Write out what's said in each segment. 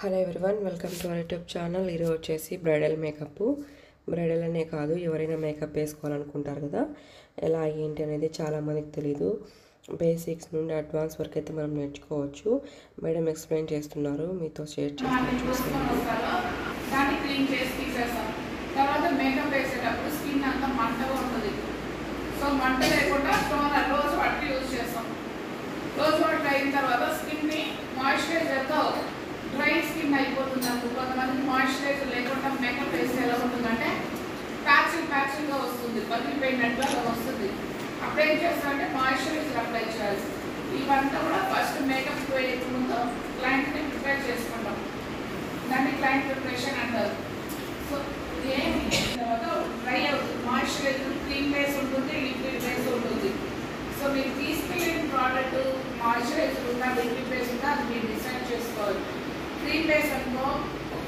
Hello everyone, welcome to our YouTube channel. ఈరోజు వచ్చేసి bridal makeup. Bridal అనే కాదు, ఎవరైనా మేకప్ వేసుకోవాలనుకుంటారు కదా, ఎలా ఏంటి అనేది చాలామందికి తెలీదు. బేసిక్స్ నుండి అడ్వాన్స్ వరకు అయితే మనం నేర్చుకోవచ్చు. మేడం ఎక్స్ప్లెయిన్ చేస్తున్నారు, మీతో షేర్ చేస్తాను. దాన్ని క్లీన్ చేసి తీసేస్తాం. తర్వాత మేకప్ వేసేటప్పుడు స్కిన్ అంతా మంటగా ఉంటుంది. సో మంట లేకుండా టోనర్ రోజ్ వాటర్ యూజ్ చేస్తాం. రోజ్ వాటర్ అయిన తర్వాత స్కిన్ని మాయిశ్చరైజర్తో డ్రై స్కిన్ అయిపోతుంది. అందుకు కొంతమంది మాయిశ్చరైజర్ లేకుండా మేకప్ వేస్తే ఎలా ఉంటుందంటే ప్యాచ్గా వస్తుంది, పగిలిపోయినట్టు అలా వస్తుంది. అప్పుడు ఏం చేస్తామంటే మాయిశ్చరైజర్ అప్లై చేయాలి. ఇవంతా కూడా ఫస్ట్ మేకప్ వేయక ముందు క్లయింట్ని ప్రిపేర్ చేసుకుంటాం. దాన్ని క్లయింట్ ప్రిపరేషన్ అంటారు. సో ఏమి తర్వాత డ్రై అవుతుంది. మాయిశ్చరైజర్ క్రీమ్ బేస్ ఉంటుంది, లిక్విడ్ బేస్ ఉంటుంది. సో మీరు తీసుకెళ్ళిన ప్రోడక్ట్ మాయిశ్చరైజర్ ఉందా, లిక్విడ్ బేస్ ఉందా, అది మీరు డిసైడ్ చేసుకోవాలి. క్రీమ్ బేస్ అనుకో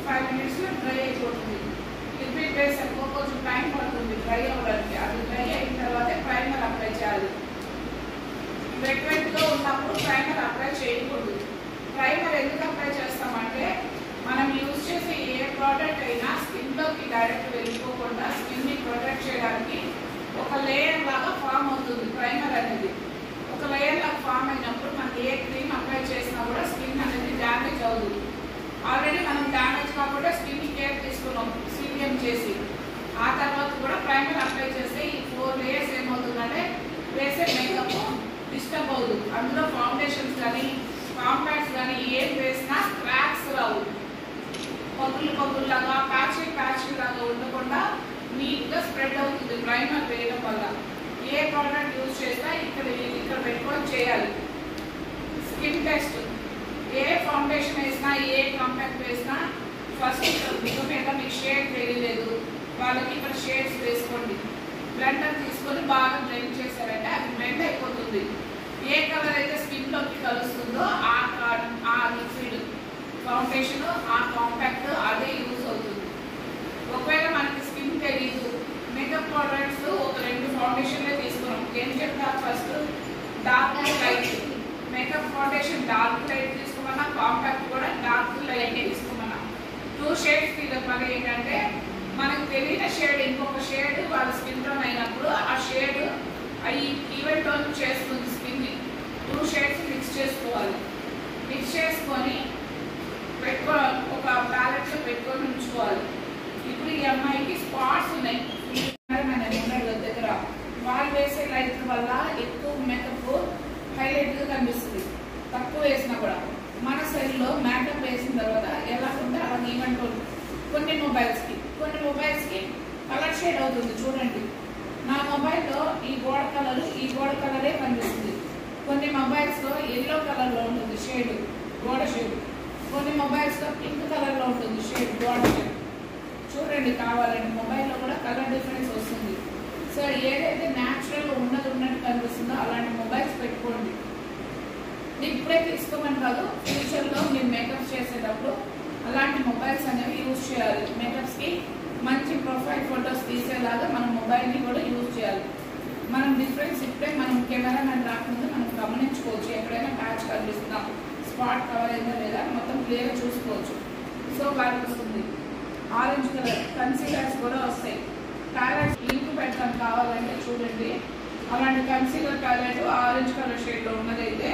5 minutesలో డ్రై అయిపోతుంది. లిక్విడ్ బేస్ అనుకో కొంచెం టైం పడుతుంది డ్రై అవ్వడానికి. అది డ్రై అయిన తర్వాతే ప్రైమర్ అప్లై చేయాలి. వెట్గా ఉన్నప్పుడు ప్రైమర్ అప్లై చేయకూడదు. ప్రైమర్ ఎందుకు అప్లై చేస్తామంటే మనం యూజ్ చేసే ఏ ప్రోడక్ట్ అయినా స్కిన్లోకి డైరెక్ట్ వెళ్ళిపోకుండా స్కిన్ని ప్రొటెక్ట్ చేయడానికి ఒక లేయర్ లాగా ఫామ్ అవుతుంది. ప్రైమర్ అనేది ఒక లేయర్ లాగా ఫామ్ అయినప్పుడు మనం ఏ క్రీమ్ అప్లై చేసినా కూడా స్కిన్ అనేది డ్యామేజ్ అవుతుంది. ఆల్రెడీ మనం డ్యామేజ్ కాకుండా స్కిన్ కేర్ తీసుకున్నాం సీలియం చేసి. ఆ తర్వాత కూడా ప్రైమర్ అప్లై చేస్తే ఈ 4 లేయర్స్ ఏమవుతుందంటే వేసే మేకప్ డిస్టర్బ్ అవుతుంది. అందులో ఫౌండేషన్స్ కానీ కాంపాక్ట్స్ కానీ ఏం వేసినా క్రాక్స్ రావు. పగుల్లాగా ప్యాచ్ లాగా ఉండకుండా నీట్గా స్ప్రెడ్ అవుతుంది ప్రైమర్ వేయడం వల్ల. ఏ ప్రోడక్ట్ యూజ్ చేసినా ఇక్కడ పెట్టుకొని చేయాలి. స్కిన్ టెస్ట్ ఏ ఫౌండేషన్ వేసినా ఏ కాంపాక్ట్ వేసినా ఫస్ట్ ఇక్కడ మీద మీకు షేడ్ తెలియలేదు వాళ్ళకి ఇక్కడ షేడ్స్ వేసుకోండి. బ్లెండర్ తీసుకొని బాగా బ్లెండ్ చేశారంటే అది బ్లెండ్ అయిపోతుంది. ఏ కలర్ అయితే స్కిన్లోకి కలుస్తుందో ఆ లిక్విడ్ ఫౌండేషన్ ఆ కాంపాక్ట్ అదే యూజ్ అవుతుంది. ఒకవేళ మనకి స్కిన్ తెలీదు, మేకప్ ప్రోడక్ట్స్ ఒక 2 ఫౌండేషన్లే తీసుకున్నాం. ఏం చెప్తారు, first dark light makeup foundation dark light తీసుకోమన్నా, కాంపాక్ట్ కూడా డార్క్ లైట్ తీసుకోమన్నా 2 షేడ్స్ తీసుకోవాలి. ఏంటంటే మనకు తెలియని షేడ్ ఇంకొక షేడ్ వాళ్ళ స్కిన్ టోన్ అయినప్పుడు ఆ షేడ్ అవి ఈవెన్ టోన్ చేస్తుంది స్కిన్ని. 2 షేడ్స్ మిక్స్ చేసుకోవాలి. మిక్స్ చేసుకొని ఒక ప్యాలెట్లో పెట్టుకొని ఉంచుకోవాలి. ఇప్పుడు ఈ అమ్మాయికి స్పాట్స్ ఉన్నాయి దగ్గర. వాళ్ళు వేసే లైట్ వల్ల ఎక్కువ మేకప్ హైలైట్గా కనిపిస్తుంది. తక్కువ వేసినా కూడా మన సైడ్లో మేకప్ వేసిన తర్వాత ఎలా ఉంటే అలా ఈవెంట్ ఉంటుంది. కొన్ని మొబైల్స్కి కలర్ షేడ్ అవుతుంది. చూడండి, నా మొబైల్లో ఈ గోడ కలరే కనిపిస్తుంది. కొన్ని మొబైల్స్లో ఎల్లో కలర్లో ఉంటుంది షేడ్, గోడ షేడ్. కొన్ని మొబైల్స్లో పింక్ కలర్లో ఉంటుంది షేడ్, గోడ షేడ్. చూడండి, కావాలండి మొబైల్లో కూడా కలర్ డిఫరెన్స్ వస్తుంది. సో ఏదైతే న్యాచురల్గా ఉన్నట్టు కనిపిస్తుందో అలాంటి మొబైల్స్ పెట్టుకోండి. ఇప్పుడే తీసుకోమని కాదు, ఫ్యూచర్లో మీరు మేకప్స్ చేసేటప్పుడు అలాంటి మొబైల్స్ అనేవి యూజ్ చేయాలి. మేకప్స్కి మంచి ప్రొఫైల్ ఫొటోస్ తీసేలాగా మనం మొబైల్ని కూడా యూజ్ చేయాలి. మనం డిఫరెన్స్ ఇప్పుడే మనం కెమెరా మ్యాన్ రాకముందు మనం గమనించుకోవచ్చు. ఎక్కడైనా ప్యాచ్ కనిపిస్తుందా, స్పాట్ కవర్ అయిందా లేదా మొత్తం క్లియర్గా చూసుకోవచ్చు. సో వాళ్ళకి వస్తుంది. ఆరెంజ్ కలర్ కన్సీలర్స్ కూడా వస్తాయి. ప్యాలెట్ లింక్ పెడతాను కావాలంటే చూడండి. అలాంటి కన్సీలర్ ప్యాలెట్ ఆరెంజ్ కలర్ షేడ్లో ఉన్నదైతే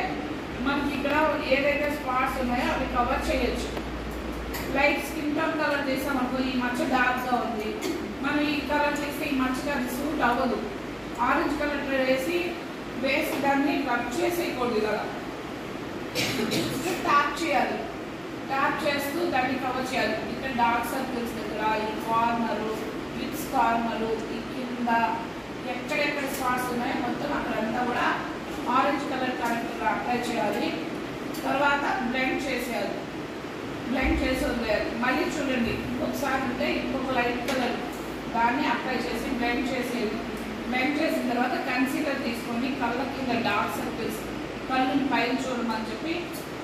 మనకి ఇక్కడ ఏదైతే స్పాట్స్ ఉన్నాయో అవి కవర్ చేయొచ్చు. లైట్ స్కిన్ టోన్ కలర్ చేసామనుకో ఈ మచ్చ డార్క్గా ఉంది, మనం ఈ కలర్ చేస్తే ఈ మచ్చకి అది సూట్ అవ్వదు. ఆరెంజ్ కలర్ వేసి దాన్ని కట్ చేసేయకూడదు. ఇలా ట్యాప్ చేయాలి. ట్యాప్ చేస్తూ దాన్ని కవర్ చేయాలి. ఇక్కడ డార్క్ సర్కిల్స్ దగ్గర, ఈ కార్నరు, లిప్స్ కార్నరు, ఈ కింద ఎక్కడెక్కడ స్పాట్స్ ఉన్నాయో మొత్తం అక్కడంతా కూడా ఆరెంజ్ కలర్ కరెక్ట్గా అప్లై చేయాలి. తర్వాత బ్లెండ్ చేసేయాలి. బ్లెండ్ చేసి వదిలేయాలి. మళ్ళీ చూడండి, ఇంకొకసారి ఉంటే ఇంకొక లైట్ కలర్ దాన్ని అప్లై చేసి బ్లెండ్ చేసేది. బ్లెండ్ చేసిన తర్వాత కన్సీలర్ తీసుకొని కళ్ళ కింద డార్క్ సర్కిల్స్, కళ్ళని పైన చూడమని చెప్పి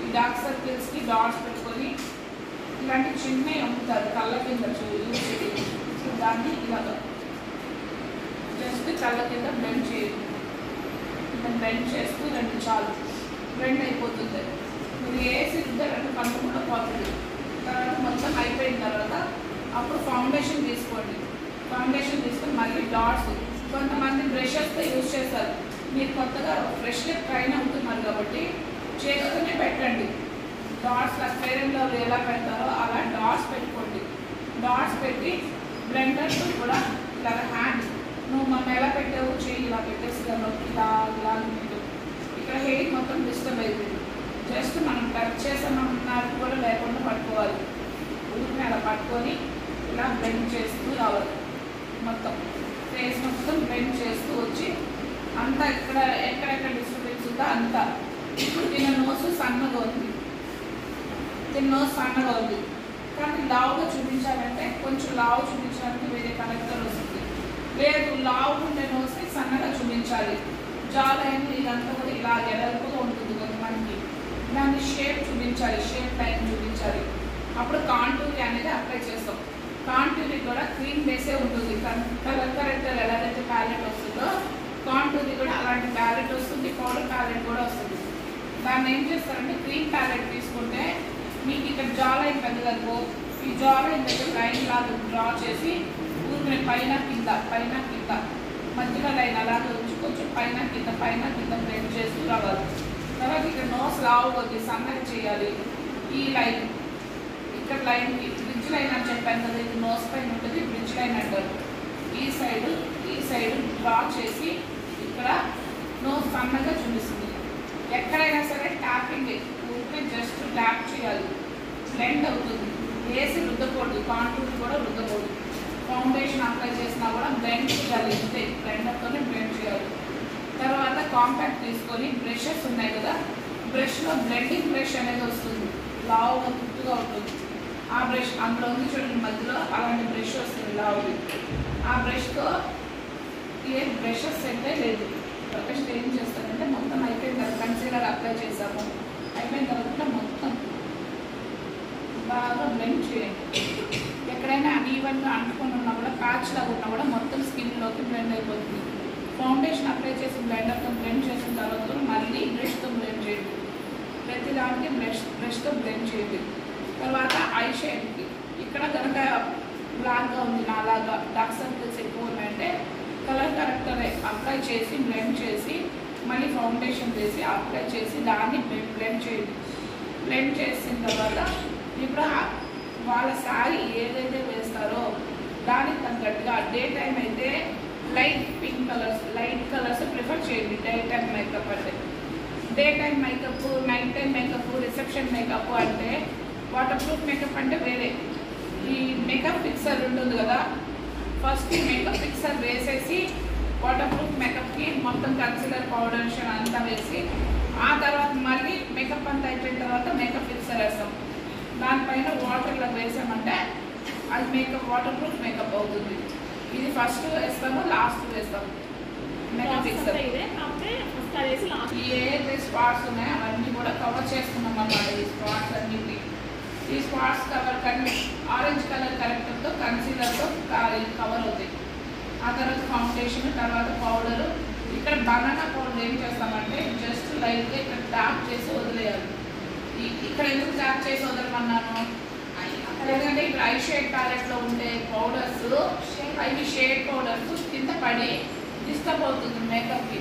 ఈ డార్క్ సర్కిల్స్కి డాట్స్ పెట్టుకొని ఇలాంటి చిన్నవి అమ్ముతారు కళ్ళ కింద చూసి. సో దాన్ని ఇలాగ జస్ట్ కళ్ళ కింద బ్లెండ్ చేయాలి. బ్లెండ్ చేస్తూ చాలు, బ్లెండ్ అయిపోతుంది. మీరు వేసి 2 కన్ను కూడా పోతుంది. డాట్స్. కొంతమంది బ్రషెస్తో యూజ్ చేస్తారు. మీరు కొత్తగా ఫ్రెష్గా ట్రైన్ అవుతున్నారు కాబట్టి చేస్తూనే పెట్టండి. డాట్స్ ఫెయిర్ అండ్ లవ్లీ ఎలా పెడతారో అలా డాట్స్ పెట్టుకోండి. డాట్స్ పెట్టి బ్లెండర్ కూడా ఇలా హ్యాండ్ నువ్వు మనం ఎలా పెట్టావు చెయ్యి ఇలా పెట్టేసి దానిలోకి ఇలా ఇలా ఇక్కడ హెయిర్ మొత్తం డిస్టర్బ్ అయిపోయింది. జస్ట్ మనం టచ్ చేసామన్నారు కూడా లేకుండా పట్టుకోవాలి. ఊరిని అలా పట్టుకొని ఇలా బ్లెండ్ చేస్తూ రావాలి. మొత్తం ఫేస్ మొత్తం బ్లెండ్ చేస్తూ వచ్చి అంతా ఇక్కడ ఎక్కడెక్కడ డిస్టర్బెన్స్ ఉందో అంతా. ఇప్పుడు తిన్న నోసు సన్నగా ఉంది, కానీ లావుగా చూపించాలంటే కొంచెం లావు చూపించాలంటే వేరే కనెక్టర్ వస్తుంది. లేదు లావు ఉండే నోస్ని సన్నగా చూపించాలి. జాలైన్ ఇదంతా కూడా ఇలా ఎడల్పుగా ఉంటుంది కొంతమందికి. దాన్ని షేప్ చూపించాలి, షేప్ లైన్ చూపించాలి. అప్పుడు కాంటూర్ అనేది అప్లై చేస్తాం. కాంటూర్ కూడా క్రీమ్ బేసే ఉంటుంది. కలర్ కరెక్టర్ ఎలాగైతే ప్యాలెట్ వస్తుందో కాంటూర్ కూడా అలాంటి ప్యాలెట్ వస్తుంది, పౌడర్ ప్యాలెట్ కూడా వస్తుంది. దాన్ని ఏం చేస్తారంటే క్రీమ్ ప్యాలెట్ తీసుకుంటే మీకు ఇక్కడ జా లైన్ పెద్దదనుకో, ఈ జా లైన్ దగ్గర లైన్ లాగా డ్రా చేసి ఊరిని పైన కింద మధ్యలో లైన్ అలాగే వచ్చి కొంచెం పైన కింద బ్లెండ్ చేస్తూ రావాలి. తర్వాత ఇక్కడ నోస్ లావుగా వచ్చి సన్నగా చేయాలి. ఈ లైన్ ఇక్కడ లైన్ బ్రిడ్జ్ లైన్ అని చెప్పాను కదా, ఇది నోస్ పైన ఉంటుంది, బ్రిడ్జ్ లైన్ అంటారు. ఈ సైడ్ డ్రా చేసి ఇక్కడ నోస్ సన్నగా చూపిస్తుంది. ఎక్కడైనా సరే ట్యాపింగ్ ఊరికే జస్ట్ ట్యాప్ చేయాలి, బ్లెండ్ అవుతుంది. వేసి రుద్దకూడదు, కాంటూర్ కూడా రుద్దకూడదు. ఫౌండేషన్ అప్లై చేసినా కూడా బ్లెండ్ చేయాలి, ఇంతే బ్లెండర్తోనే బ్లెండ్ చేయాలి. తర్వాత కాంపాక్ట్ తీసుకొని బ్రషెస్ ఉన్నాయి కదా, బ్రష్లో బ్లెండింగ్ బ్రష్ అనేది వస్తుంది, లావుగా గుర్తుగా ఉంటుంది. ఆ బ్రష్ అందులో ఉంది చూడండి మధ్యలో, అలాంటి బ్రష్ వస్తుంది లావుది. ఆ బ్రష్తో ఏ బ్రషెస్ అయితే లేదు. ఫస్ట్ ఏం చేస్తానంటే మొత్తం అయిపోయిన తర్వాత కన్సీలర్ అప్లై చేసాము, అయిపోయిన తర్వాత మొత్తం బాగా బ్లెండ్ చేయండి. ఎక్కడైనా అన్ఈవెన్గా అంటుకొని ఉన్నా కూడా, ప్యాచ్ లాగా ఉన్నా కూడా మొత్తం స్కిన్లోకి బ్లెండ్ అయిపోతుంది. ఫౌండేషన్ అప్లై చేసి బ్లెండర్తో బ్లెండ్ చేసిన తర్వాత మళ్ళీ బ్రష్తో బ్లెండ్ చేయండి. ప్రతి దానికి బ్రష్తో బ్లెండ్ చేయండి. తర్వాత ఐ షేడ్కి ఇక్కడ కనుక బ్లాక్గా ఉంది నాలాగా డార్క్ సర్కిల్స్ ఎక్కువ ఉన్నాయంటే కలర్ కరెక్టరే అప్లై చేసి బ్లెండ్ చేసి మళ్ళీ ఫౌండేషన్ వేసి అప్లై చేసి దాన్ని బ్లెండ్ చేయండి. బ్లెండ్ చేసిన తర్వాత ఇప్పుడు వాళ్ళ శారీ ఏదైతే వేస్తారో దానికి తగ్గట్టుగా డే టైం అయితే లైట్ పింక్ కలర్స్ ప్రిఫర్ చేయండి. డే టైం మేకప్ అంటే day time makeup, night time makeup, reception makeup అంటే వాటర్ ప్రూఫ్ మేకప్ అంటే వేరే. ఈ మేకప్ ఫిక్సర్ ఉంటుంది కదా, ఫస్ట్ మేకప్ ఫిక్సర్ వేసేసి వాటర్ ప్రూఫ్ మేకప్కి మొత్తం కన్సిలర్ ఫౌండేషన్ అంతా వేసి ఆ తర్వాత మళ్ళీ మేకప్ అంతా అయిపోయిన తర్వాత మేకప్ ఫిక్సర్ వేస్తాం. దానిపైన వాటర్లో వేసామంటే అది మేకప్ వాటర్ ప్రూఫ్ మేకప్ అవుతుంది. ఇది ఫస్ట్ వేస్తాము, లాస్ట్ వేస్తాము మేకప్ ఫిక్సర్. ఏదైతే స్పాట్స్ ఉన్నాయో అవన్నీ కూడా కవర్ చేసుకున్నాం అన్నమాట. ఈ స్పాట్స్ అన్నింటినీ ఈ స్పాట్స్ ఆరెంజ్ కలర్ కరెక్టర్తో కన్సీలర్తో కవర్ అవుతాయి. ఆ తర్వాత ఫౌండేషన్, తర్వాత పౌడరు. ఇక్కడ బనానా పౌడర్ ఏం చేస్తామంటే జస్ట్ లైట్గా ఇక్కడ ట్యాప్ చేసి వదిలేయాలి. ఇక్కడ ఎందుకు ట్యాప్ చేసి వదలమన్నాను ఎందుకంటే ఇప్పుడు ఐ షేడ్ ప్యాలెట్లో ఉండే పౌడర్స్ అవి షేడ్ పౌడర్స్ కింద పడి డిస్టర్బ్ అవుతుంది మేకప్కి.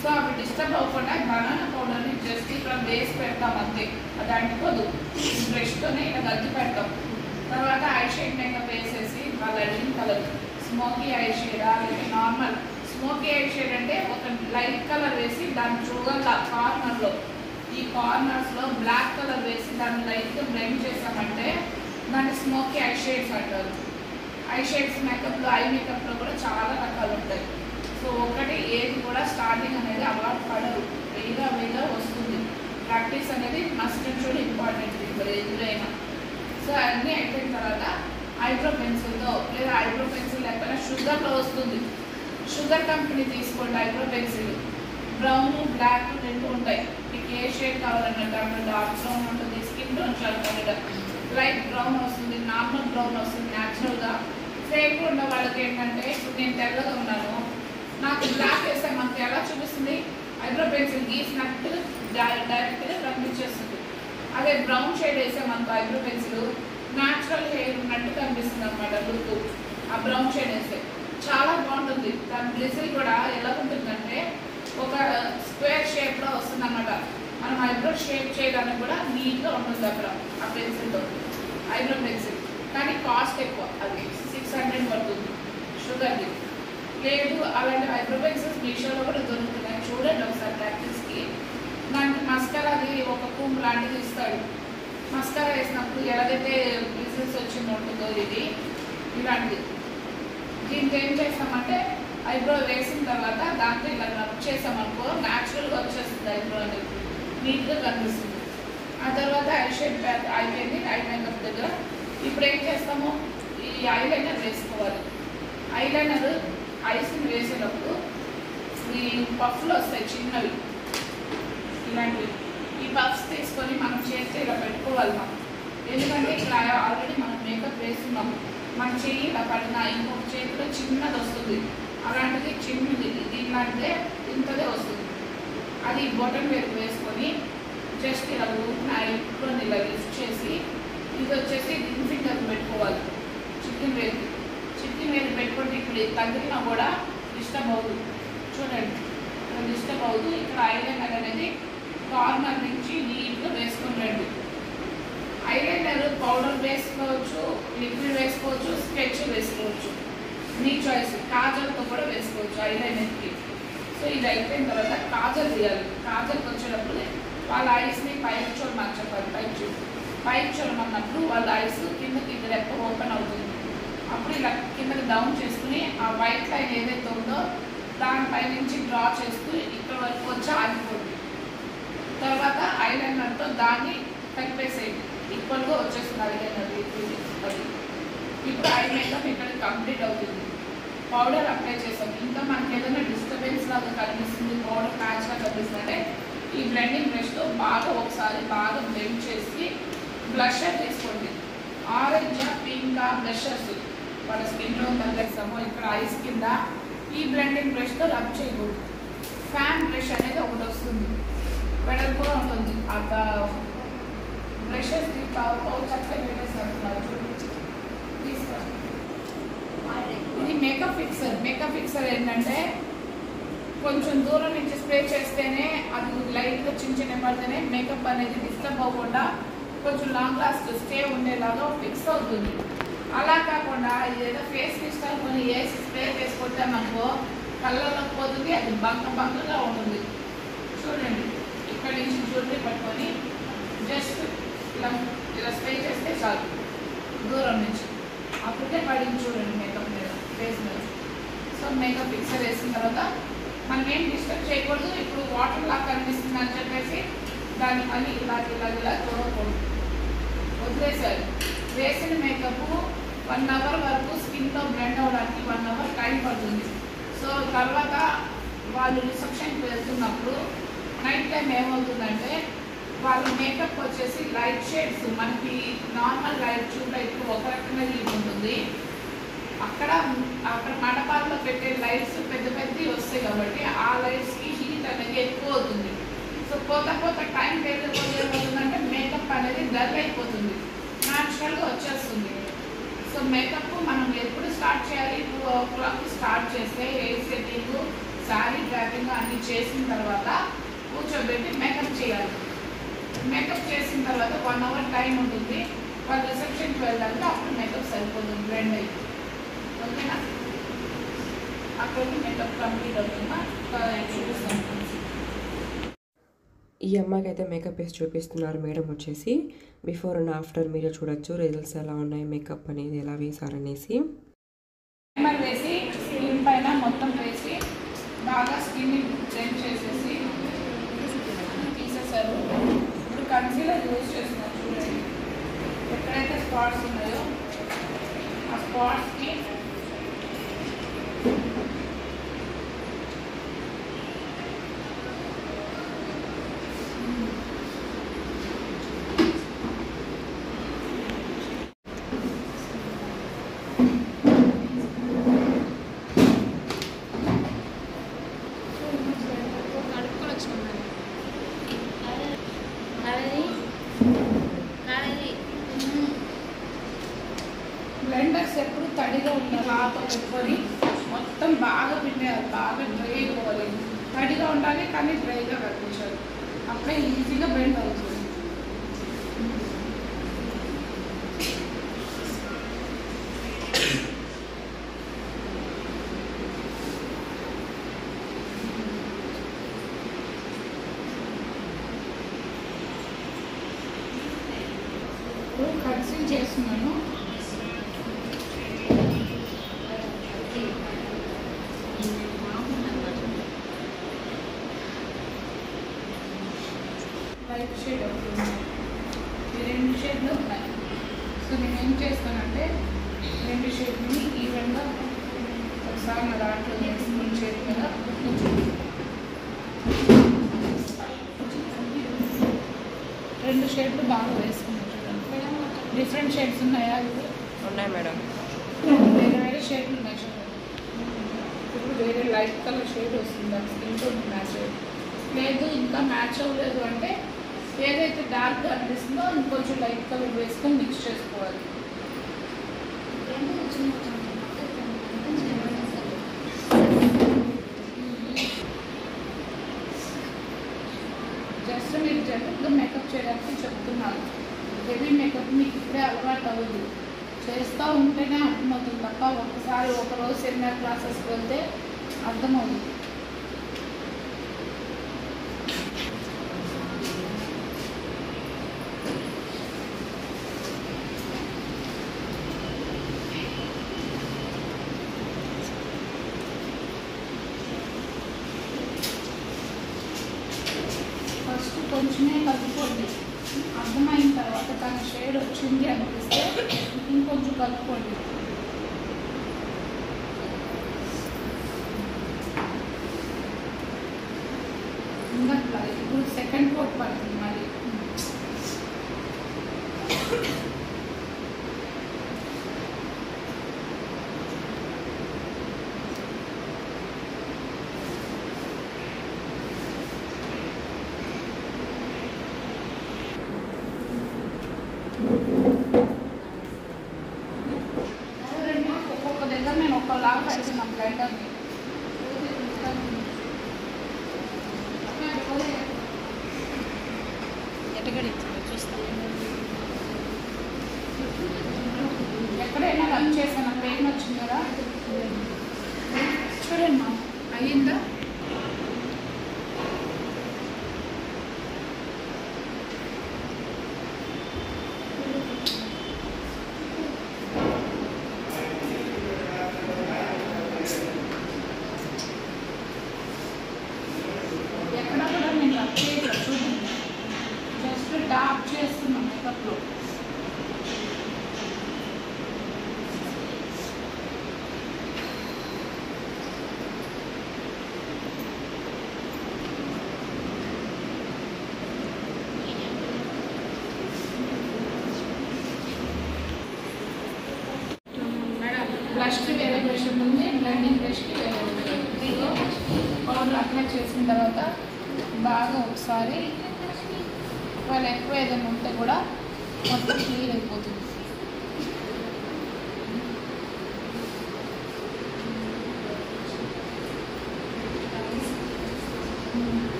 సో అవి డిస్టర్బ్ అవ్వకుండా బనానా పౌడర్ని జస్ట్ ఇక్కడ వేసి పెడతాం అంతే, అది అంటుకోదు. బ్రష్తోనే ఇలా గద్ది పెడతాం. తర్వాత ఐ షేడ్ మేకప్ వేసేసి వాళ్ళ అడిగిన కలర్ స్మోకీ ఐ షేడా లేదా నార్మల్. స్మోకీ ఐ షేడ్ అంటే ఒక లైట్ కలర్ వేసి దాని చూడగా కార్నర్లో ఈ కార్నర్స్లో బ్లాక్ కలర్ వేసి దాన్ని లైట్గా బ్లెండ్ చేసామంటే దాన్ని స్మోకీ ఐ షేడ్స్ అంటారు. ఐ షేడ్స్ మేకప్లో ఐ మేకప్లో కూడా చాలా రకాలు ఉంటాయి. సో ఒకటి ఏది కూడా స్టార్టింగ్ అనేది అలవాటు పడరు, వేగా వస్తుంది. ప్రాక్టీస్ అనేది మస్ట్ అండ్ షుడ్ ఇంపార్టెంట్ ఇప్పుడు ఎదురైనా. సో అన్నీ అయిపోయిన తర్వాత ఐబ్రో పెన్సిల్తో లేదా ఐబ్రో పెన్సిల్ లేకపోయినా షుగర్లో వస్తుంది. షుగర్ కంపెనీ తీసుకోండి. ఐబ్రో పెన్సిల్ బ్రౌన్ బ్లాక్ రెండు ఉంటాయి. మీకు ఏ షేడ్ కావాలన్నట్టు అప్పుడు డార్క్ బ్రౌన్ ఉంటుంది, స్కిన్ టోన్ చాలా లైట్ బ్రౌన్ వస్తుంది, నార్మల్ బ్రౌన్ వస్తుంది న్యాచురల్గా. ఫేక్ ఉన్న వాళ్ళకి ఏంటంటే ఇప్పుడు నేను తెల్లగా ఉన్నాను, నాకు బ్లాక్ వేస్తే మనకి ఎలా చూపిస్తుంది ఐబ్రో పెన్సిల్ గీసినట్టు డైరెక్ట్గా కనిపించేస్తుంది. అదే బ్రౌన్ షేడ్ వేస్తే మనకు ఐబ్రో పెన్సిల్ న్యాచురల్ హెయిర్ ఉన్నట్టు కనిపిస్తుంది అనమాట లుక్ ఆ బ్రౌన్ షేడ్ వేస్తే. చాలా బాగుంటుంది. దాని బ్రిజిల్ కూడా ఎలా ఉంటుందంటే ఒక స్క్వేర్ షేప్లో వస్తుంది అన్నమాట. మనం ఐబ్రో షేప్ చేయడానికి కూడా నీట్గా ఉంటుంది అక్కడ ఆ పెన్సిల్తో, ఐబ్రో పెన్సిల్. కానీ కాస్ట్ ఎక్కువ, అది 600 పడుతుంది షుగర్ది. లేదు అలాంటి ఐబ్రో పెన్సిల్స్ మీషోలో కూడా దొరుకుతున్నాయి, చూడండి ఒకసారి ప్రాక్టీస్కి. దానికి మస్కరాది ఒక కూమ్ లాంటిది ఇస్తాడు. మస్కరా వేసినప్పుడు ఎలాగైతే బ్రిజిల్స్ వచ్చింది ఉంటుందో ఇది ఇలాంటిది. దీంతో ఏం చేస్తామంటే ఐబ్రో వేసిన తర్వాత దాంట్లో ఇలా రబ్ చేసామనుకో న్యాచురల్గా వచ్చేస్తుంది ఐబ్రో అనేది, నీట్గా కనిపిస్తుంది. ఆ తర్వాత ఐ షేప్ బ్యాక్ అయిపోయింది, ఐ మేకప్ దగ్గర. ఇప్పుడు ఏం చేస్తాము, ఈ ఐలైనర్ వేసుకోవాలి. ఐలైనర్ ఐస్ని వేసేటప్పుడు ఈ పఫ్లు వస్తాయి చిన్నవి ఇలాంటివి. ఈ పఫ్స్ తీసుకొని మనం చేస్తే ఇలా పెట్టుకోవాలి మనం. ఎందుకంటే ఇక్కడ ఆల్రెడీ మనం మేకప్ వేస్తున్నాము, మన చెయ్యి ఇలా పడిన ఇంకొక చేతిలో చిన్నది వస్తుంది, అలాంటిది చిన్నది దీనిలాంటిదే ఇంతదే వస్తుంది. అది బొటన్ వేపు వేసుకొని జస్ట్ ఇలా ఐబ్రోని ఇలా లిఫ్ట్ చేసి, ఇది వచ్చేసి రింగ్ ఫింగర్ పెట్టుకోవాలి. చికెన్ వేలు పెట్టుకుంటే ఇప్పుడు తగిలినా కూడా డిస్టర్బ్ అవుతుంది. చూడండి ఇక్కడ డిస్టర్బ్ అవుతుంది. ఇక్కడ ఐలైనర్ అనేది కార్నర్ నుంచి నీట్గా వేసుకొని రండి. ఐలైనర్ పౌడర్ వేసుకోవచ్చు, లిక్విడ్ వేసుకోవచ్చు, స్కెచ్ వేసుకోవచ్చు, మీ చాయిస్. కాజల్తో కూడా వేసుకోవచ్చు ఐలైనర్కి. సో ఇది అయిపోయిన తర్వాత కాజల్ తీయాలి. కాజల్కి వచ్చేటప్పుడు వాళ్ళ ఐస్ని పైకి చూడమని చెప్పాలి. పైకి చూడమన్నప్పుడు వాళ్ళ ఐస్ కిందకి రెప్ప ఓపెన్ అవుతుంది. అప్పుడు ఇలా కిందకి డౌన్ చేసుకుని ఆ వైట్ లైన్ ఏదైతే ఉందో దానిపై నుంచి డ్రా చేస్తూ ఇక్కడ వరకు వచ్చి ఆగిపోతుంది. తర్వాత ఐలైనర్తో దాన్ని కలిపేసేయండి, ఈక్వల్గా వచ్చేస్తుంది ఐలైనర్ అది. ఇప్పుడు ఐ మేకప్ ఇక్కడ కంప్లీట్ అవుతుంది. పౌడర్ అప్లై చేసాం. ఇంకా మనకి ఏదైనా డిస్టర్బెన్స్ లాగా కనిపిస్తుంది, పౌడర్ మ్యాచ్గా కనిపిస్తుందంటే ఈ బ్లెండింగ్ బ్రష్తో బాగా ఒకసారి బాగా బ్లెండ్ చేసి బ్లషర్ తీసుకోండి. ఆరెంజ్ పింకా బ్లషర్స్ వాళ్ళ స్కిన్ టోన్ తగ్గేస్తాము. ఇక్కడ ఐస్ కింద ఈ బ్లెండింగ్ బ్రష్తో రబ్ చేయకూడదు. ఫ్యాన్ బ్రష్ అనేది ఒకటి వస్తుంది, వెడల్పుగా ఉంటుంది. ఆ బ్రషెస్ చక్కగా పెట్టేస్తారు. ఇది మేకప్ ఫిక్సర్. మేకప్ ఫిక్సర్ ఏంటంటే కొంచెం దూరం నుంచి స్ప్రే చేస్తేనే అది లైట్గా చిన్న పడితేనే మేకప్ అనేది డిస్టర్బ్ అవ్వకుండా కొంచెం లాంగ్ లాస్ట్ స్టే ఉండేలాగా ఫిక్స్ అవుతుంది. అలా కాకుండా ఏదో ఫేస్ డిస్టర్బ్ కొని వేసి స్ప్రే చేసుకుంటే మనకు కళ్ళలో పోతుంది, అది బంకగా ఉంటుంది. చూడండి ఇక్కడ నుంచి జ్యువెలరీ పట్టుకొని జస్ట్ ఇలా స్ప్రే చేస్తే చాలు దూరం నుంచి. అప్పుడే పడింది చూడండి మేకప్ మీద, ఫేస్ మీద. సో మేకప్ ఫిక్సర్ వేసిన తర్వాత మనం ఏం డిస్టర్బ్ చేయకూడదు. ఇప్పుడు వాటర్ లాగా కనిపిస్తుంది అని చెప్పేసి దాన్ని మళ్ళీ ఇలా చూడకూడదు, వదిలేసారు. వేసిన మేకప్ 1 అవర్ వరకు స్కిన్లో బ్లెండ్ అవ్వడానికి 1 అవర్ టైం పడుతుంది. సో తర్వాత వాళ్ళు రిసెప్షన్కి వెళ్తున్నప్పుడు నైట్ టైం ఏమవుతుందంటే వాళ్ళ మేకప్ వచ్చేసి లైట్ షేడ్స్, మనకి నార్మల్ లైట్ ట్యూబ్ లైట్ ఒక రకంగా ఉంటుంది. అక్కడ మండపాల్లో పెట్టే లైట్స్ పెద్దవి వస్తాయి కాబట్టి ఆ లైట్స్కి హీట్ అనేది ఎక్కువ అవుతుంది. సో పోత టైం ఏమవుతుందంటే మేకప్ అనేది డల్ అయిపోతుంది, న్యాచురల్గా వచ్చేస్తుంది. సో మేకప్ మనం ఎప్పుడు స్టార్ట్ చేయాలి, 2 o'clock స్టార్ట్ చేస్తే హెయిర్ సెట్టింగ్, శారీ డ్రాపింగ్ అన్నీ చేసిన తర్వాత కూర్చోబెట్టి మేకప్ చేయాలి. మేకప్ చేసిన తర్వాత 1 అవర్ టైం ఉంటుంది. వాళ్ళు రిసెప్షన్కి వెళ్ళడానికి అప్పుడు మేకప్ సరిపోతుంది, బ్లెండ్ అయ్యి. ఓకేనా, అక్కడికి మేకప్ కంప్లీట్ అవుతుందా చూపిస్తాను. ఈ అమ్మాయికి అయితే మేకప్ వేసి చూపిస్తున్నారు మేడం వచ్చేసి. బిఫోర్ అండ్ ఆఫ్టర్ మీరే చూడొచ్చు రిజల్ట్స్ ఎలా ఉన్నాయి, మేకప్ అనేది ఎలా వేసారనేసి. వేసి స్కిన్ పైన మొత్తం వేసి బాగా స్కిన్ని బ్లెండ్ చేసేసి తీసేసారు. ఇప్పుడు కన్సీలర్ యూజ్ చేస్తున్నారు. చూడండి ఎక్కడైతే స్పాట్స్ ఉన్నాయో ఆ స్పాట్స్కి బ్లెండర్స్ ఎప్పుడు తడిగా ఉన్న లాతో పెట్టుకొని మొత్తం బాగా పిండేయాలి, బాగా డ్రై అయిపోవాలి. తడిగా ఉండాలి కానీ డ్రైగా కనిపించాలి, అప్పుడే ఈజీగా బెండ్ అవుతుంది. కన్సీల్ చేస్తున్నాను. లైట్ షేడ్ అవుతుంది, ఈ 2 షేడ్లు ఉన్నాయి. సో నేను ఏం చేస్తానంటే 2 షేడ్ని ఈవెన్గా ఒకసారి నా దాంట్లో వేసుకుని షేడ్ మీద 2 షేడ్లు బాగా వేసుకున్నాను. డిఫరెంట్ షేడ్స్ ఉన్నాయా? ఉన్నాయి మేడం. వేరే వేరే షేడ్లు ఉన్నాయి చూడండి. ఇప్పుడు వేరే లైట్ కలర్ షేడ్ వస్తుంది, అది స్కిన్ టోన్ మ్యాచ్ లేదు. ఇంకా మ్యాచ్ అవ్వలేదు అంటే ఏదైతే డార్క్గా అనిపిస్తుందో ఇంకొంచెం లైట్ కలర్ వేసుకొని మిక్స్ చేసుకోవాలి. జస్ట్ మీరు జనరల్గా మేకప్ చేయడానికి చెప్తున్నాను. హెవీ మేకప్ మీకు ఇప్పుడే అలవాటు అవ్వదు, చేస్తూ ఉంటేనే అర్థమవుతుంది తప్ప ఒకసారి ఒకరోజు సెమినార్ క్లాసెస్కి వెళ్తే అర్థమవుతుంది. ఫస్ట్ కొంచెమే కలుపుకోండి, అర్థమైన తర్వాత తన షేడ్ వచ్చింది అనిపిస్తే ఇంకొంచెం కలుపుకోండి. ఇంకా ఇప్పుడు సెకండ్ కోట్ పడుతుంది మళ్ళీ. ఒక్కొక్క దగ్గర నేను ఒకలాగా పెడుతున్నాను బ్లైండర్ని. ఎక్కడైనా రన్ చేశాను, పెయిన్ వచ్చింది కదా చూడండి మా అయ్యిందా? ఎక్కడ కూడా నేను రన్ చేయలేదు చూడండి, జస్ట్ డాప్ చేస్తున్నాను మేకప్లో. బ్లష్కి వేరే బ్రష్ ఉంటుంది, బ్లెండింగ్ బ్రష్కి వేరే ఉంటుంది. పౌడర్ అప్లై చేసిన తర్వాత బాగా ఒకసారి ఒకవేళ ఎక్కువ ఏదైనా ఉంటే కూడా మొత్తం క్లియర్ అయిపోతుంది.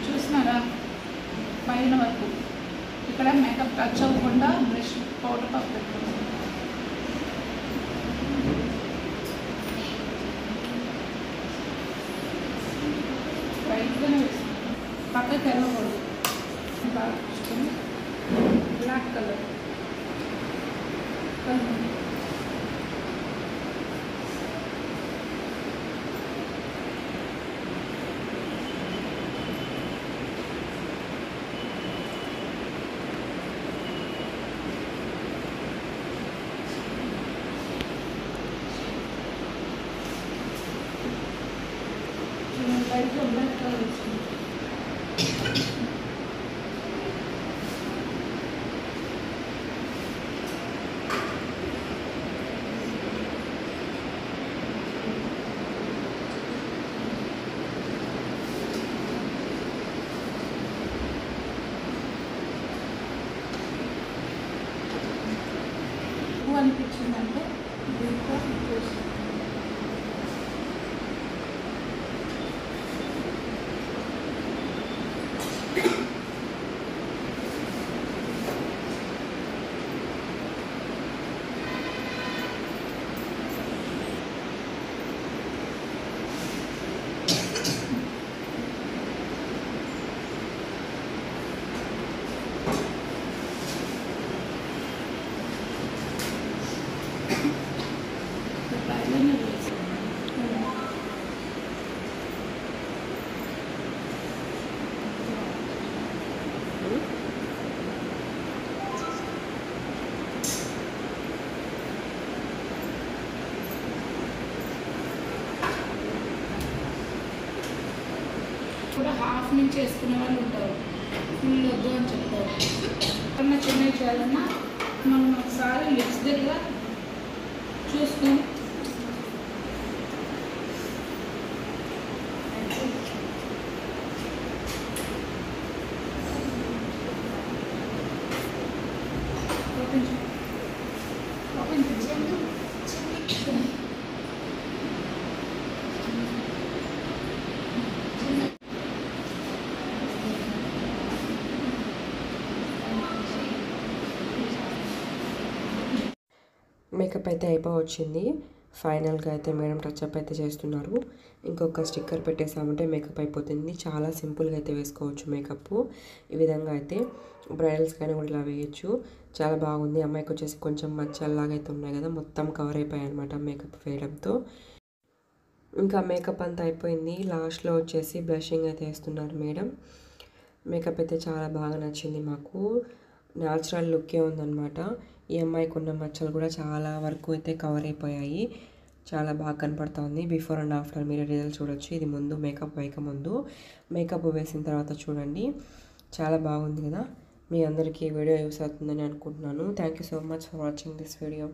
చూస్తున్నారా పైన వరకు ఇక్కడ మేకప్ టచ్ అవ్వకుండా బ్రష్ పౌడర్ పప్పు పెట్టుకుంటాం. రైట్గానే వేసుకుంటాం, పక్కకి వెళ్ళకూడదు. బాగా చూసుకొని బ్లాక్ కలర్ లైట్గా బ్లాక్ కలర్ వేసుకుంటాం. అనిపించిందంటే దీంట్లో కూడా హాఫ్ నుంచి వేసుకునే వాళ్ళు ఉంటారు, ఫుల్ వద్దు అని చెప్తారు. ఏమన్నా చిన్నవి చేయాలన్నా మనం ఒకసారి లిప్స్ దగ్గర చూసుకొని మేకప్ అయితే అయిపోవచ్చింది. ఫైనల్గా అయితే మేడం టచ్అప్ అయితే చేస్తున్నారు. ఇంకొక స్టిక్కర్ పెట్టేసామంటే మేకప్ అయిపోతుంది. చాలా సింపుల్గా అయితే వేసుకోవచ్చు మేకప్. ఈ విధంగా అయితే బ్రైడల్స్ కానీ కూడా ఇలా వేయచ్చు. చాలా బాగుంది. అమ్మాయికి వచ్చేసి కొంచెం మచ్చల్లాగా అయితే ఉన్నాయి కదా, మొత్తం కవర్ అయిపోయాయి అనమాట మేకప్ వేయడంతో. ఇంకా మేకప్ అంతా అయిపోయింది. లాస్ట్లో వచ్చేసి బ్లషింగ్ అయితే వేస్తున్నారు మేడం. మేకప్ అయితే చాలా బాగా నచ్చింది మాకు. న్యాచురల్ లుక్కే ఉందన్నమాట. ఈ అమ్మాయికి ఉన్న మచ్చలు కూడా చాలా వరకు అయితే కవర్ అయిపోయాయి. చాలా బాగా కనపడుతుంది. బిఫోర్ అండ్ ఆఫ్టర్ మీరు రిజల్ట్ చూడొచ్చు. ఇది ముందు మేకప్ వేయక ముందు, మేకప్ వేసిన తర్వాత చూడండి. చాలా బాగుంది కదా. మీ అందరికీ ఈ వీడియో యూస్ అవుతుందని అనుకుంటున్నాను. Thank you so much for watching this video.